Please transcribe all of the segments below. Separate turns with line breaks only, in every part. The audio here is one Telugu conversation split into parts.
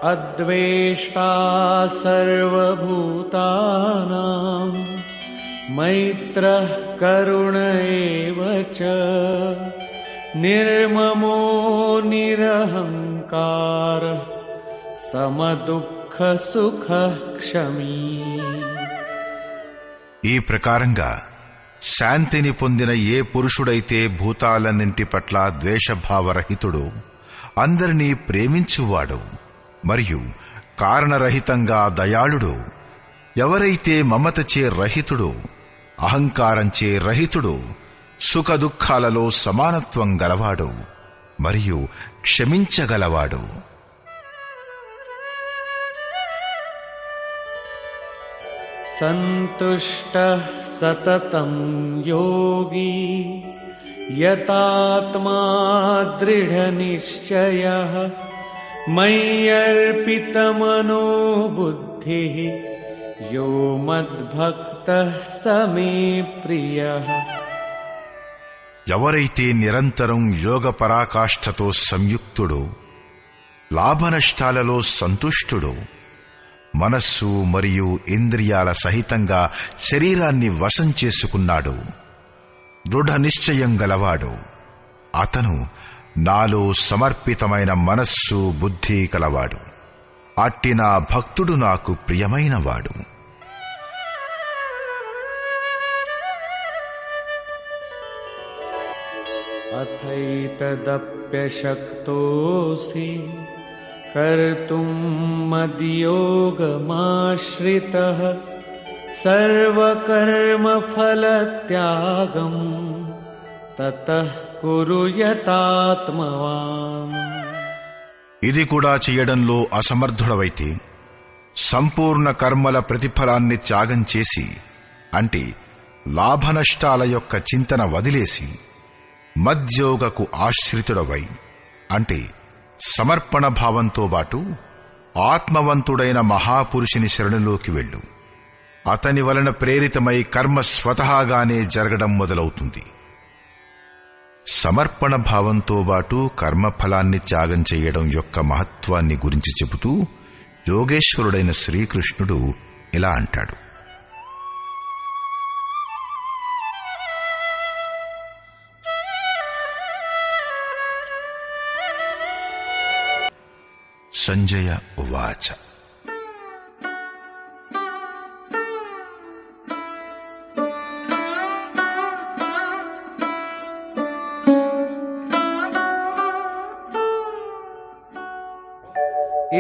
అద్వేష్టా సర్వభూతానాం మైత్రః కరుణ ఏవ చ నిర్మమో నిరహంకారః సమదుఃఖ సుఖ క్షమీ.
ఈ ప్రకారంగా శాంతిని పొందిన ఏ పురుషుడైతే భూతాలన్నింటి పట్ల ద్వేషభావరహితుడు, అందరినీ ప్రేమించువాడు మరియు కారణరహితంగా దయాళుడు, ఎవరైతే మమతచే రహితుడు, అహంకారంచే రహితుడు, సుఖదుఖాలలో సమానత్వం గలవాడు మరియు క్షమించగలవాడు.
సంతుష్టః సతతం యోగి యతాత్మా దృఢనిశ్చయః మయ్యర్పితమనో బుద్ధిః యో మద్భక్తః స మే ప్రియః.
ఎవరైతే నిరంతరం యోగ పరాకాష్ఠతో సంయుక్తుడో, లాభనష్టాలలో సంతుష్టుడో, మనస్సు మరియు ఇంద్రియాల సహితంగా శరీరాన్ని వశం చేసుకున్నాడు, దృఢ నిశ్చయం గలవాడు, అతను నాలో సమర్పితమైన మనస్సు బుద్ధి కలవాడు. అట్టి నా భక్తుడు నాకు ప్రియమైనవాడు.
అథైతదప్యశక్తోసి కర్తుం మద్యోగమాశ్రితః సర్వకర్మఫలత్యాగం తతః కురు యతాత్మవాన్.
ఇది కూడా చేయడంలో అసమర్థుడవైతే సంపూర్ణ కర్మల ప్రతిఫలాన్ని త్యాగం చేసి, అంటే లాభనష్టాల యొక్క చింతన వదిలేసి, మద్యోగకు ఆశ్రితుడవై, అంటే సమర్పణ భావంతో బాటు ఆత్మవంతుడైన మహాపురుషుని శరణులోకి వెళ్ళు. అతని వలన ప్రేరితమై కర్మ స్వతహాగానే జరగడం మొదలవుతుంది. సమర్పణ భావంతో బాటు కర్మఫలాన్ని త్యాగం చేయడం యొక్క మహత్వాన్ని గురించి చెబుతూ యోగేశ్వరుడైన శ్రీకృష్ణుడు ఇలా అంటాడు. సంజయ ఉవాచ.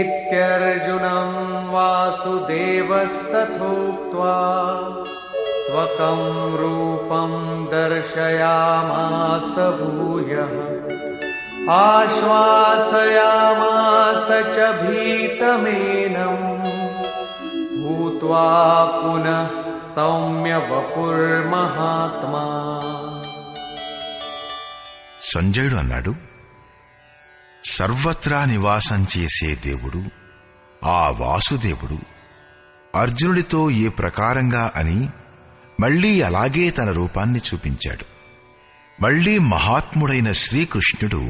ఇత్యర్జునం వాసుదేవస్తథోక్త్వా స్వకం రూపం దర్శయామాస భూయః ఆశ్వాసయామాస చ భీతమేనం భూత్వా పునః సౌమ్య వపుర్మహాత్మా.
సంజయుడు అన్నాడు, సర్వత్రా నివాసం చేసే దేవుడు ఆ వాసుదేవుడు అర్జునుడితో ఏ ప్రకారంగా అని మళ్లీ అలాగే తన రూపాన్ని చూపించాడు. మళ్లీ మహాత్ముడైన శ్రీకృష్ణుడు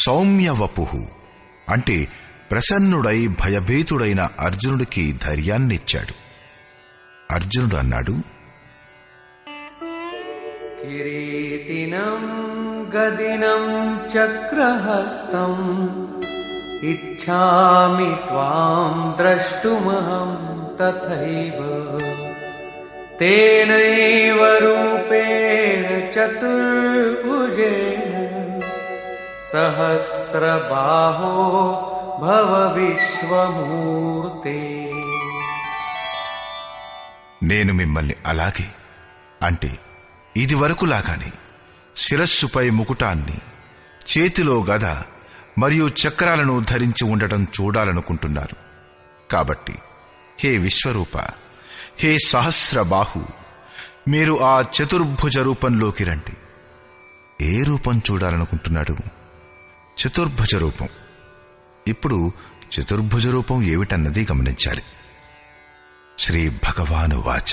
సౌమ్యవపుః, అంటే ప్రసన్నుడై భయభీతుడైన అర్జునుడికి ధైర్యాన్నిచ్చాడు. అర్జునుడు అన్నాడు,
కిరీటినం గదినం చక్రహస్తం ఇచ్ఛామి త్వాం ద్రష్టుమహం తథైవ తేనైవ రూపేణ చతుర్భుజేన సహస్రబాహో భవ విశ్వమూర్తే.
నేను మిమ్మల్ని అలాగే, అంటే ఇది వరకులాగానే శిరస్సుపై ముకుటాన్ని, చేతిలో గద మరియు చక్రాలను ధరించి ఉండటం చూడాలనుకుంటున్నారు. కాబట్టి హే విశ్వరూప, హే సహస్రబాహు, మీరు ఆ చతుర్భుజ రూపంలోకి రండి. ఏ రూపం చూడాలనుకుంటున్నాడు? చతుర్భుజ రూపం. ఇప్పుడు చతుర్భుజ రూపం ఏమిటన్నది గమనించాలి. శ్రీ భగవానువాచ.